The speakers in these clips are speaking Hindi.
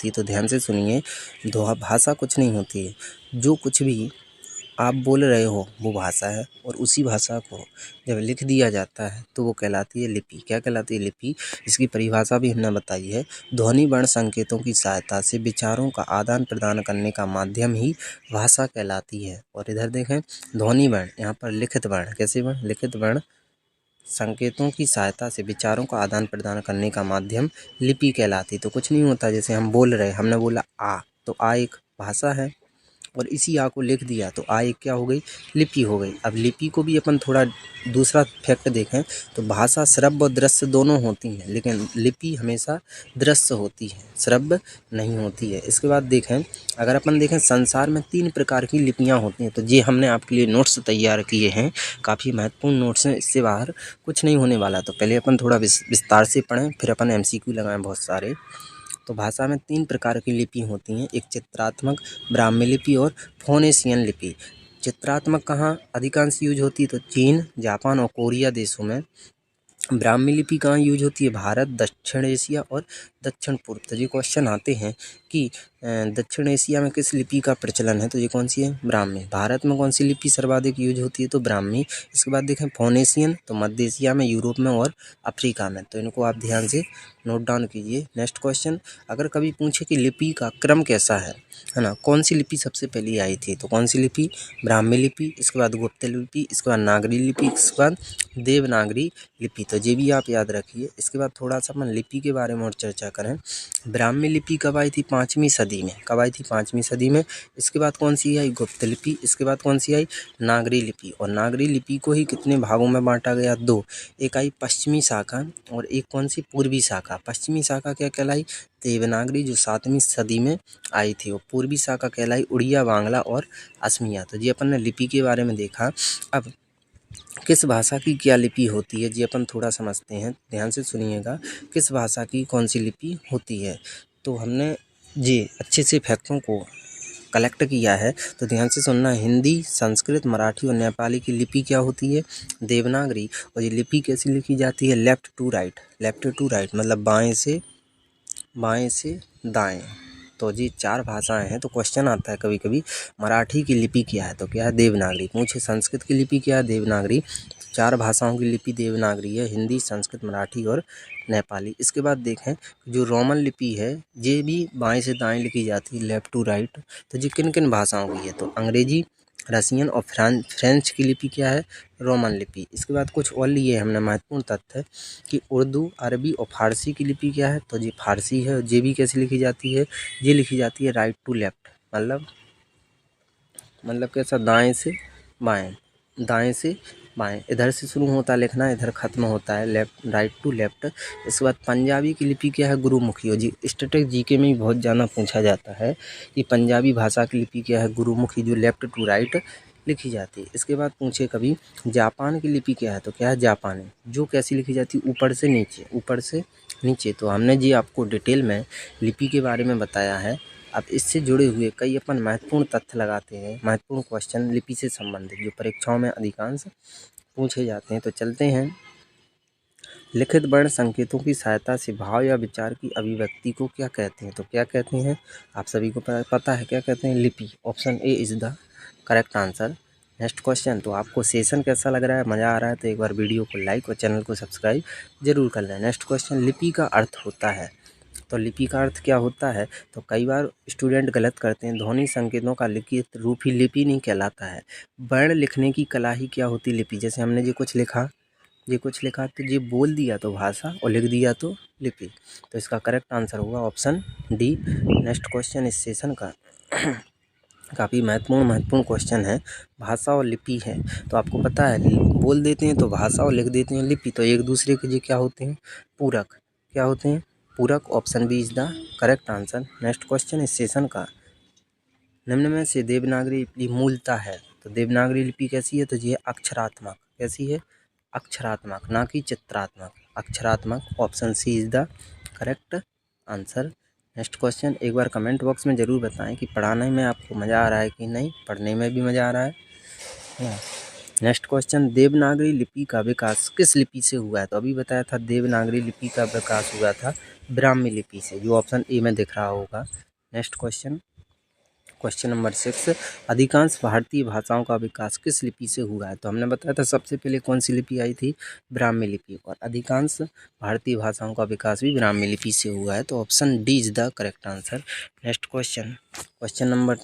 होती है। तो ध्यान से सुनिए, भाषा कुछ नहीं होती है, जो कुछ भी आप बोल रहे हो वो भाषा है, और उसी भाषा को जब लिख दिया जाता है तो वो कहलाती है लिपि। क्या कहलाती है? लिपि। इसकी परिभाषा भी हमने बताई है, ध्वनि वर्ण संकेतों की सहायता से विचारों का आदान प्रदान करने का माध्यम ही भाषा कहलाती है। और इधर देखें, ध्वनि वर्ण, यहाँ पर लिखित वर्ण, कैसे वर्ण? लिखित वर्ण संकेतों की सहायता से विचारों का आदान प्रदान करने का माध्यम लिपि कहलाती। तो कुछ नहीं होता, जैसे हम बोल रहे, हमने बोला आ, तो आ एक भाषा है, और इसी आ को लिख दिया तो आ एक क्या हो गई? लिपि हो गई। अब लिपि को भी अपन थोड़ा दूसरा फैक्ट देखें तो भाषा श्रव्य और दृश्य दोनों होती हैं, लेकिन लिपि हमेशा दृश्य होती है, श्रव्य नहीं होती है। इसके बाद देखें, अगर अपन देखें संसार में 3 प्रकार की लिपियाँ होती हैं। तो ये हमने आपके लिए नोट्स तैयार किए हैं, काफ़ी महत्वपूर्ण नोट्स हैं, इससे बाहर कुछ नहीं होने वाला। तो पहले अपन थोड़ा विस्तार से पढ़ें, फिर अपन MCQ लगाएं बहुत सारे। तो भाषा में 3 प्रकार की लिपि होती हैं, एक चित्रात्मक, ब्राह्मी लिपि और फोनेशियन लिपि। चित्रात्मक कहाँ अधिकांश यूज होती है? तो चीन, जापान और कोरिया देशों में। ब्राह्मी लिपि कहाँ यूज होती है? भारत, दक्षिण एशिया और दक्षिण पूर्व। तो ये क्वेश्चन आते हैं कि दक्षिण एशिया में किस लिपि का प्रचलन है? तो ये कौन सी है? ब्राह्मी। भारत में कौन सी लिपि सर्वाधिक यूज होती है? तो ब्राह्मी। इसके बाद देखें फोनेशियन, तो मध्य एशिया में, यूरोप में और अफ्रीका में। तो इनको आप ध्यान से नोट डाउन कीजिए। नेक्स्ट क्वेश्चन, अगर कभी पूछे कि लिपि का क्रम कैसा है ना, कौन सी लिपि सबसे पहले आई थी? तो कौन सी लिपि? ब्राह्मी लिपि, इसके बाद गुप्त लिपि, इसके बाद नागरी लिपि, इसके बाद देवनागरी लिपि। तो ये भी आप याद रखिए। इसके बाद थोड़ा सा अपन लिपि के बारे में और चर्चा करें। ब्राह्मी लिपि कब आई थी? 5वीं सदी में। कब आई थी? 5वीं सदी में। इसके बाद कौन सी आई? गुप्त लिपि। इसके बाद कौन सी आई? नागरी लिपि। और नागरी लिपि को ही कितने भागों में बांटा गया? 2। एक आई पश्चिमी शाखा और एक कौन सी? पूर्वी शाखा। पश्चिमी शाखा क्या कहलाई? देवनागरी, जो 7वीं सदी में आई थी। और पूर्वी शाखा कहलाई उड़िया, बांग्ला और असमिया। तो ये अपन ने लिपि के बारे में देखा। अब किस भाषा की क्या लिपि होती है जी अपन थोड़ा समझते हैं, ध्यान से सुनिएगा। किस भाषा की कौन सी लिपि होती है? तो हमने जी अच्छे से फैक्टों को कलेक्ट किया है, तो ध्यान से सुनना। हिंदी, संस्कृत, मराठी और नेपाली की लिपि क्या होती है? देवनागरी। और ये लिपि कैसी लिखी जाती है? Left to right. Left to right मतलब बाएं से दाएं। तो जी 4 भाषाएं हैं। तो क्वेश्चन आता है कभी कभी, मराठी की लिपि क्या है? तो क्या है? देवनागरी। पूछे संस्कृत की लिपि क्या है? देवनागरी। 4 भाषाओं की लिपि देवनागरी है, हिंदी, संस्कृत, मराठी और नेपाली। इसके बाद देखें, जो रोमन लिपि है ये भी बाएं से दाएं लिखी जाती है, लेफ़्ट टू राइट। तो ये किन किन भाषाओं की है? तो अंग्रेजी, रसियन और फ्रेंच की लिपि क्या है? रोमन लिपि। इसके बाद कुछ और लिए हमने महत्वपूर्ण तथ्य कि उर्दू, अरबी और फारसी की लिपि क्या है? तो ये फारसी है। ये भी कैसे लिखी जाती है? ये लिखी जाती है राइट टू लेफ्ट, मतलब कैसा? दाएं से बाएं, दाएं से बाएं। इधर से शुरू होता है लिखना, इधर ख़त्म होता है, लेफ्ट, राइट टू लेफ्ट। इसके बाद पंजाबी की लिपि क्या है? गुरुमुखी। और जी स्टैटिक जीके में भी बहुत ज़्यादा पूछा जाता है कि पंजाबी भाषा की लिपि क्या है? गुरुमुखी, जो लेफ्ट टू राइट लिखी जाती है। इसके बाद पूछे कभी जापान की लिपि क्या है? तो क्या है? जापानी, जो कैसी लिखी जाती है? ऊपर से नीचे, ऊपर से नीचे। तो हमने जी आपको डिटेल में लिपि के बारे में बताया है। अब इससे जुड़े हुए कई अपन महत्वपूर्ण तथ्य लगाते हैं, महत्वपूर्ण क्वेश्चन लिपि से संबंधित, जो परीक्षाओं में अधिकांश पूछे जाते हैं। तो चलते हैं। लिखित वर्ण संकेतों की सहायता से भाव या विचार की अभिव्यक्ति को क्या कहते हैं? तो क्या कहते हैं? आप सभी को पता है क्या कहते हैं? लिपि। Option A is the correct answer. Next question. तो आपको सेशन कैसा लग रहा है? मज़ा आ रहा है तो एक बार वीडियो को लाइक और चैनल को सब्सक्राइब जरूर कर लें। नेक्स्ट क्वेश्चन, लिपि का अर्थ होता है। तो लिपि का अर्थ क्या होता है? तो कई बार स्टूडेंट गलत करते हैं, ध्वनि संकेतों का लिखित रूप ही लिपि नहीं कहलाता है। वर्ण लिखने की कला ही क्या होती? लिपि। जैसे हमने ये कुछ लिखा तो ये बोल दिया तो भाषा और लिख दिया तो लिपि। तो इसका करेक्ट आंसर होगा ऑप्शन डी। नेक्स्ट क्वेश्चन इस सेशन का काफ़ी महत्वपूर्ण क्वेश्चन है। भाषा और लिपि है, तो आपको पता है बोल देते हैं तो भाषा और लिख देते हैं लिपि, तो एक दूसरे के जो क्या होते हैं? पूरक। क्या होते हैं? पूरक। Option B is the correct answer. Next question इस सेशन का, निम्न में से देवनागरी लिपि मूलतः है। तो देवनागरी लिपि कैसी है? तो ये अक्षरात्मक। कैसी है? अक्षरात्मक, ना कि चित्रात्मक, अक्षरात्मक। Option C is the correct answer. Next question, एक बार कमेंट बॉक्स में ज़रूर बताएं कि पढ़ाने में आपको मज़ा आ रहा है कि नहीं, पढ़ने में भी मज़ा आ रहा है। नेक्स्ट क्वेश्चन, देवनागरी लिपि का विकास किस लिपि से हुआ है? तो अभी बताया था देवनागरी लिपि का विकास हुआ था ब्राह्मी लिपि से, जो ऑप्शन ए में दिख रहा होगा। नेक्स्ट क्वेश्चन नंबर 6, अधिकांश भारतीय भाषाओं का विकास किस लिपि से हुआ है? तो हमने बताया था सबसे पहले कौन सी लिपि आई थी, ब्राह्मी लिपि, और अधिकांश भारतीय भाषाओं का विकास भी ब्राह्मी लिपि से हुआ है, तो option D is the correct answer. Next question number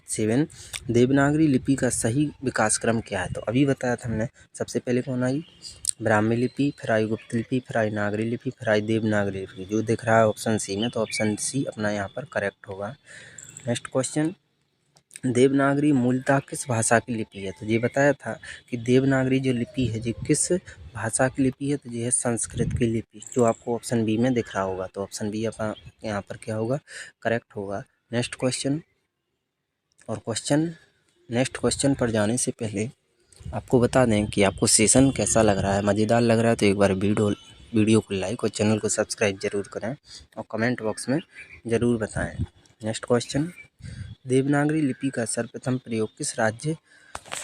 7, Devanagari लिपि का सही विकास क्रम क्या है? तो अभी बताया था हमने, सबसे पहले कौन आई, ब्राह्मी लिपि, फिर आई गुप्त लिपि, फिर आई नागरी लिपि, फिर आई देवनागरी लिपि, जो दिख रहा है ऑप्शन सी में, तो ऑप्शन सी अपना यहाँ पर करेक्ट होगा। नेक्स्ट क्वेश्चन, देवनागरी मूलतः किस भाषा की लिपि है? तो ये बताया था कि देवनागरी जो लिपि है, ये किस भाषा की लिपि है? तो ये है संस्कृत की लिपि, जो आपको ऑप्शन बी में दिख रहा होगा, तो ऑप्शन बी अपना यहाँ पर क्या होगा, करेक्ट होगा। नेक्स्ट क्वेश्चन पर जाने से पहले आपको बता दें कि आपको सेशन कैसा लग रहा है, मज़ेदार लग रहा है तो एक बार वीडियो को लाइक और चैनल को सब्सक्राइब जरूर करें और कमेंट बॉक्स में ज़रूर बताएं। नेक्स्ट क्वेश्चन, देवनागरी लिपि का सर्वप्रथम प्रयोग किस राज्य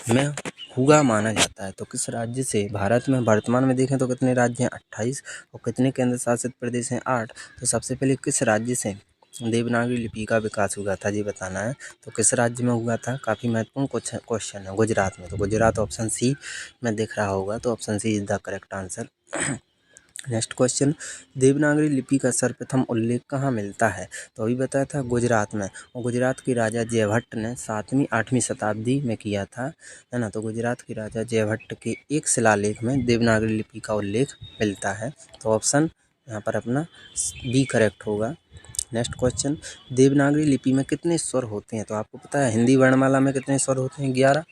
में हुआ माना जाता है? तो किस राज्य से? भारत में वर्तमान में देखें तो कितने राज्य हैं, 28, और कितने केंद्र शासित प्रदेश हैं, 8। तो सबसे पहले किस राज्य से देवनागरी लिपि का विकास हुआ था, ये बताना है। तो किस राज्य में हुआ था? काफ़ी महत्वपूर्ण क्वेश्चन है। गुजरात में, तो गुजरात ऑप्शन सी में दिख रहा होगा, तो option C is the correct answer. Next question, Devanagari लिपि का सर्वप्रथम उल्लेख कहाँ मिलता है? तो अभी बताया था गुजरात में, और गुजरात के राजा जयभट्ट ने 7वीं-8वीं शताब्दी में किया था, है ना। तो गुजरात के राजा जयभट्ट के एक शिलालेख में देवनागरी लिपि का उल्लेख मिलता है, तो ऑप्शन यहाँ पर अपना बी करेक्ट होगा। नेक्स्ट क्वेश्चन, देवनागरी लिपि में कितने स्वर होते हैं? तो आपको पता है हिंदी वर्णमाला में कितने स्वर होते हैं, 11।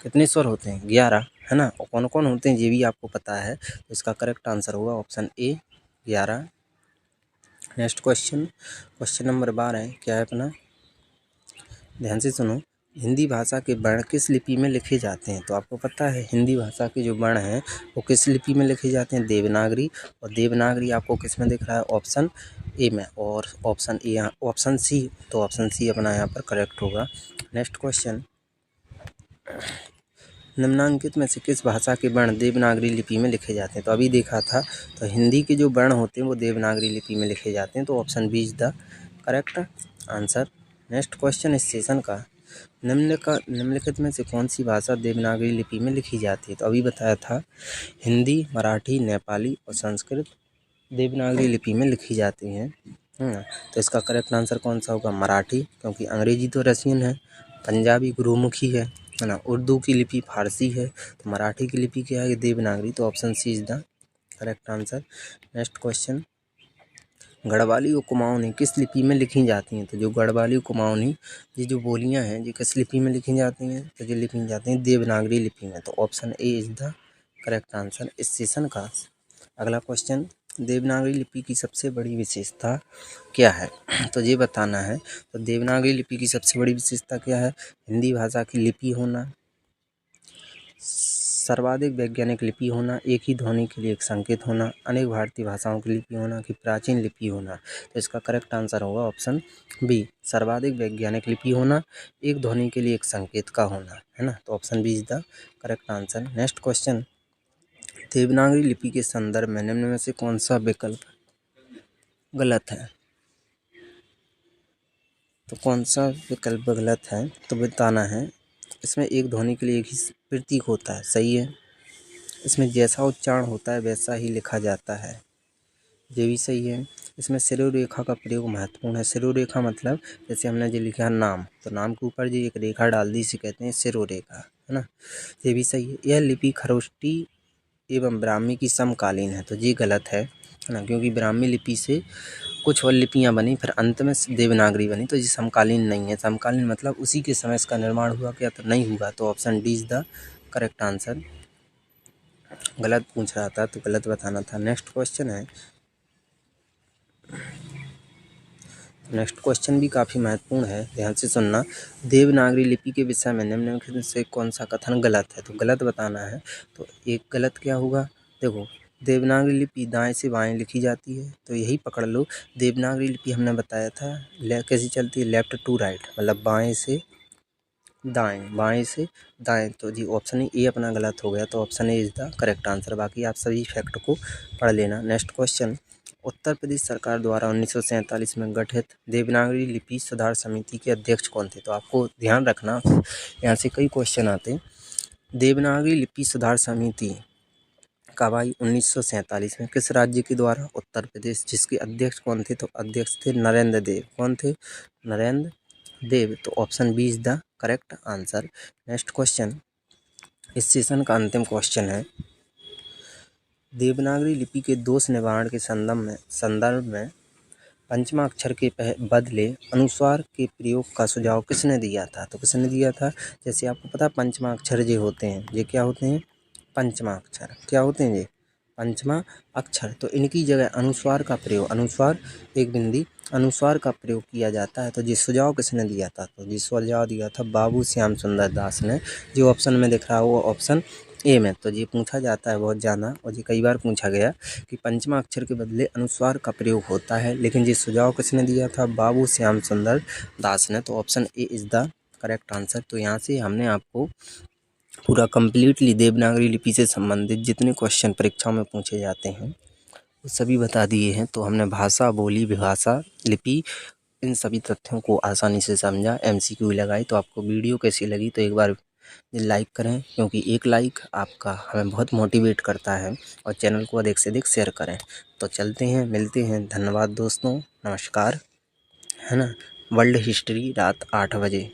कितने स्वर होते हैं, 11, है ना। और कौन कौन होते हैं ये भी आपको पता है, तो इसका करेक्ट आंसर होगा option A, 11। Next question number 12 क्या है अपना, ध्यान से सुनो, हिंदी भाषा के वर्ण किस लिपि में लिखे जाते हैं? तो आपको पता है हिंदी भाषा के जो वर्ण हैं वो किस लिपि में लिखे जाते हैं, देवनागरी, और देवनागरी आपको किस में दिख रहा है, ऑप्शन ए में, और ऑप्शन ए यहाँ ऑप्शन सी, तो ऑप्शन सी अपना यहाँ पर करेक्ट होगा। नेक्स्ट क्वेश्चन, निम्नांकित में से किस भाषा के वर्ण देवनागरी लिपि में लिखे जाते हैं? तो अभी देखा था, तो हिंदी के जो वर्ण होते हैं वो देवनागरी लिपि में लिखे जाते हैं, तो option B is the correct answer. Next question इस सेशन का, निम्नलिखित में से कौन सी भाषा देवनागरी लिपि में लिखी जाती है? तो अभी बताया था हिंदी, मराठी, नेपाली और संस्कृत देवनागरी लिपि में लिखी जाती हैं, तो इसका करेक्ट आंसर कौन सा होगा, मराठी, क्योंकि अंग्रेजी तो रशियन है, पंजाबी गुरुमुखी है ना, उर्दू की लिपि फारसी है, तो मराठी की लिपि क्या है, देवनागरी, तो option C is the correct answer. Next question, Garhwali और कुमाऊनी किस लिपि में लिखी जाती हैं? तो जो गढ़वाली और कुमाऊनी ये जो बोलियां हैं ये किस लिपि में लिखी जाती हैं? तो ये लिखी जाती हैं देवनागरी लिपि में, तो option A is the correct answer. इस सेशन का अगला क्वेश्चन, देवनागरी लिपि की सबसे बड़ी विशेषता क्या है? तो ये बताना है। तो देवनागरी लिपि की सबसे बड़ी विशेषता क्या है, हिंदी भाषा की लिपि होना, सर्वाधिक वैज्ञानिक लिपि होना, एक ही ध्वनि के लिए एक संकेत होना, अनेक भारतीय भाषाओं की लिपि होना, कि प्राचीन लिपि होना। तो इसका करेक्ट आंसर होगा ऑप्शन बी, सर्वाधिक वैज्ञानिक लिपि होना, एक ध्वनि के लिए एक संकेत का होना, है ना, तो option B is the correct answer. Next question, Devanagari लिपि के संदर्भ में निम्न में से कौन सा विकल्प गलत है? तो कौन सा विकल्प गलत है तो बताना है। इसमें एक ध्वनि के लिए एक ही प्रतीक होता है, सही है। इसमें जैसा उच्चारण होता है वैसा ही लिखा जाता है, ये भी सही है। इसमें शिरोरेखा का प्रयोग महत्वपूर्ण है। शिरोरेखा मतलब जैसे हमने जो लिखा नाम, तो नाम के ऊपर जो एक रेखा डाल दी इसे कहते हैं शिरोरेखा, है ना, ये भी सही है। यह लिपि खरोष्टी एवं ब्राह्मी की समकालीन है, तो ये गलत है ना, क्योंकि ब्राह्मी लिपि से कुछ और लिपियाँ बनी फिर अंत में देवनागरी बनी, तो ये समकालीन नहीं है। समकालीन मतलब उसी के समय इसका निर्माण हुआ क्या, तो नहीं हुआ, तो option D is the correct answer. गलत पूछ रहा था तो गलत बताना था। नेक्स्ट क्वेश्चन है, नेक्स्ट क्वेश्चन भी काफ़ी महत्वपूर्ण है, ध्यान से सुनना। देवनागरी लिपि के विषय में निम्नलिखित से कौन सा कथन गलत है? तो गलत बताना है। तो एक गलत क्या होगा, देखो देवनागरी लिपि दाएं से बाएं लिखी जाती है, तो यही पकड़ लो। देवनागरी लिपि हमने बताया था कैसी चलती है, लेफ्ट टू राइट, मतलब बाएं से दाएं, बाएं से दाएं, तो जी ऑप्शन ए अपना गलत हो गया, तो option A is the correct answer. बाकी आप सभी फैक्ट को पढ़ लेना। नेक्स्ट क्वेश्चन, उत्तर प्रदेश सरकार द्वारा 1947 में गठित देवनागरी लिपि सुधार समिति के अध्यक्ष कौन थे? तो आपको ध्यान रखना, यहाँ से कई क्वेश्चन आते हैं। देवनागरी लिपि सुधार समिति कब आई? 1947 में। किस राज्य के द्वारा? उत्तर प्रदेश। जिसके अध्यक्ष कौन थे? तो अध्यक्ष थे नरेंद्र देव। कौन थे? नरेंद्र देव। तो option B is the correct answer. Next question, इस सेशन का अंतिम क्वेश्चन है, देवनागरी लिपि के दोष निवारण के संदर्भ में पंचमा अक्षर के बदले अनुस्वार के प्रयोग का सुझाव किसने दिया था? तो किसने दिया था? जैसे आपको पता है पंचमा अक्षर जो होते हैं, ये क्या होते हैं? पंचमा अक्षर। क्या होते हैं ये? पंचमा अक्षर। तो इनकी जगह अनुस्वार का प्रयोग, अनुस्वार एक बिंदी अनुस्वार का प्रयोग किया जाता है। तो ये सुझाव किसने दिया था? तो ये सुझाव दिया था बाबू श्याम सुंदर दास ने। जो ऑप्शन में दिख रहा है वो ऑप्शन ए में। तो ये पूछा जाता है बहुत ज़्यादा, और ये कई बार पूछा गया कि पंचमा अक्षर के बदले अनुस्वार का प्रयोग होता है, लेकिन ये सुझाव किसने दिया था? बाबू श्याम सुंदर दास ने। तो option A is the correct answer. तो यहाँ से हमने आपको पूरा कम्प्लीटली देवनागरी लिपि से संबंधित जितने क्वेश्चन परीक्षाओं में पूछे जाते हैं वो सभी बता दिए हैं। तो हमने भाषा, बोली, विभाषा, लिपि, इन सभी तथ्यों को आसानी से समझा, MCQ लगाई। तो आपको वीडियो कैसी लगी तो एक बार लाइक करें, क्योंकि एक लाइक आपका हमें बहुत मोटिवेट करता है, और चैनल को अधिक से अधिक शेयर करें। तो चलते हैं, मिलते हैं। धन्यवाद दोस्तों, नमस्कार, है ना। वर्ल्ड हिस्ट्री रात 8 बजे।